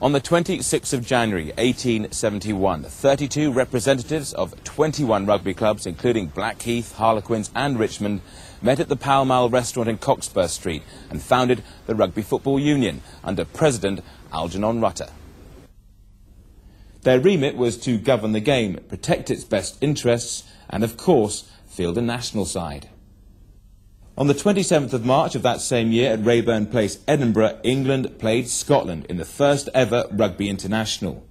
On the 26th of January 1871, 32 representatives of 21 rugby clubs, including Blackheath, Harlequins and Richmond, met at the Pall Mall restaurant in Cockspur Street and founded the Rugby Football Union under President Algernon Rutter. Their remit was to govern the game, protect its best interests and, of course, field a national side. On the 27th of March of that same year at Rayburn Place, Edinburgh, England played Scotland in the first ever Rugby International.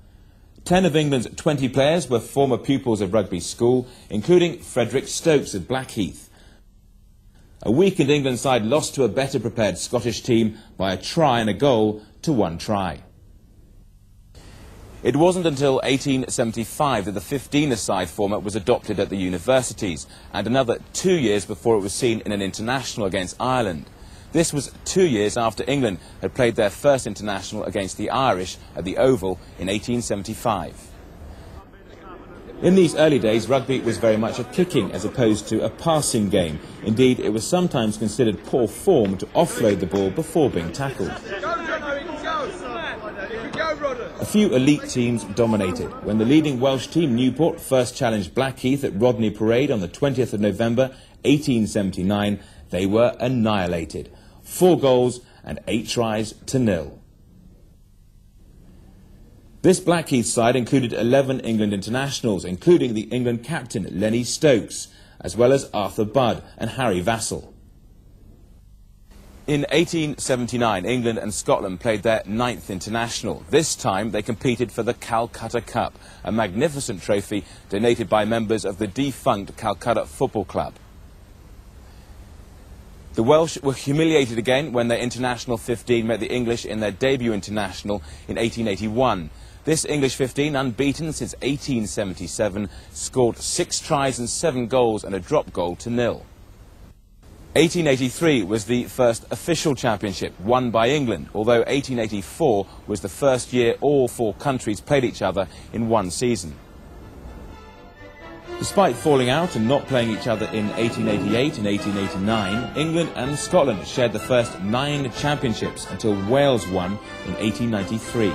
10 of England's 20 players were former pupils of rugby school, including Frederick Stokes of Blackheath. A weakened England side lost to a better prepared Scottish team by a try and a goal to 1 try. It wasn't until 1875 that the 15-a-side format was adopted at the universities, and another 2 years before it was seen in an international against Ireland. This was 2 years after England had played their first international against the Irish at the Oval in 1875. In these early days, rugby was very much a kicking as opposed to a passing game. Indeed, it was sometimes considered poor form to offload the ball before being tackled. A few elite teams dominated. When the leading Welsh team, Newport, first challenged Blackheath at Rodney Parade on the 20th of November 1879, they were annihilated. 4 goals and 8 tries to 0. This Blackheath side included 11 England internationals, including the England captain Lenny Stokes, as well as Arthur Budd and Harry Vassell. In 1879, England and Scotland played their 9th international. This time they competed for the Calcutta Cup, a magnificent trophy donated by members of the defunct Calcutta Football Club. The Welsh were humiliated again when their international 15 met the English in their debut international in 1881. This English 15, unbeaten since 1877, scored 6 tries and 7 goals and a drop goal to 0. 1883 was the first official championship won by England, although 1884 was the first year all 4 countries played each other in one season. Despite falling out and not playing each other in 1888 and 1889, England and Scotland shared the first 9 championships until Wales won in 1893.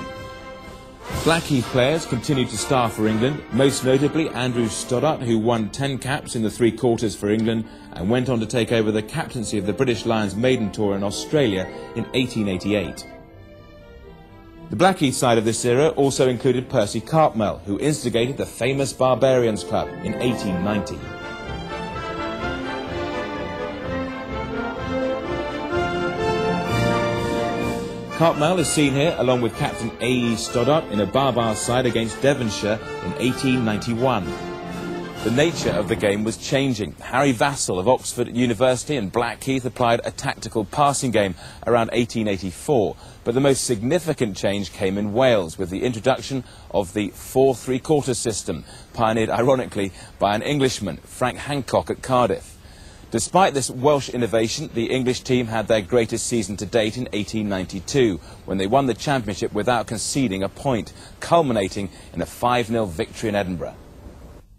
Blackheath players continued to star for England, most notably Andrew Stoddart, who won 10 caps in the 3 quarters for England and went on to take over the captaincy of the British Lions maiden tour in Australia in 1888. The Blackheath side of this era also included Percy Cartmel, who instigated the famous Barbarians Club in 1890. Cartmel is seen here along with Captain A.E. Stoddart in a Barbar side against Devonshire in 1891. The nature of the game was changing. Harry Vassell of Oxford University and Blackheath applied a tactical passing game around 1884, but the most significant change came in Wales with the introduction of the 4 3/4 system, pioneered ironically by an Englishman, Frank Hancock, at Cardiff. Despite this Welsh innovation, the English team had their greatest season to date in 1892, when they won the championship without conceding a point, culminating in a 5-0 victory in Edinburgh.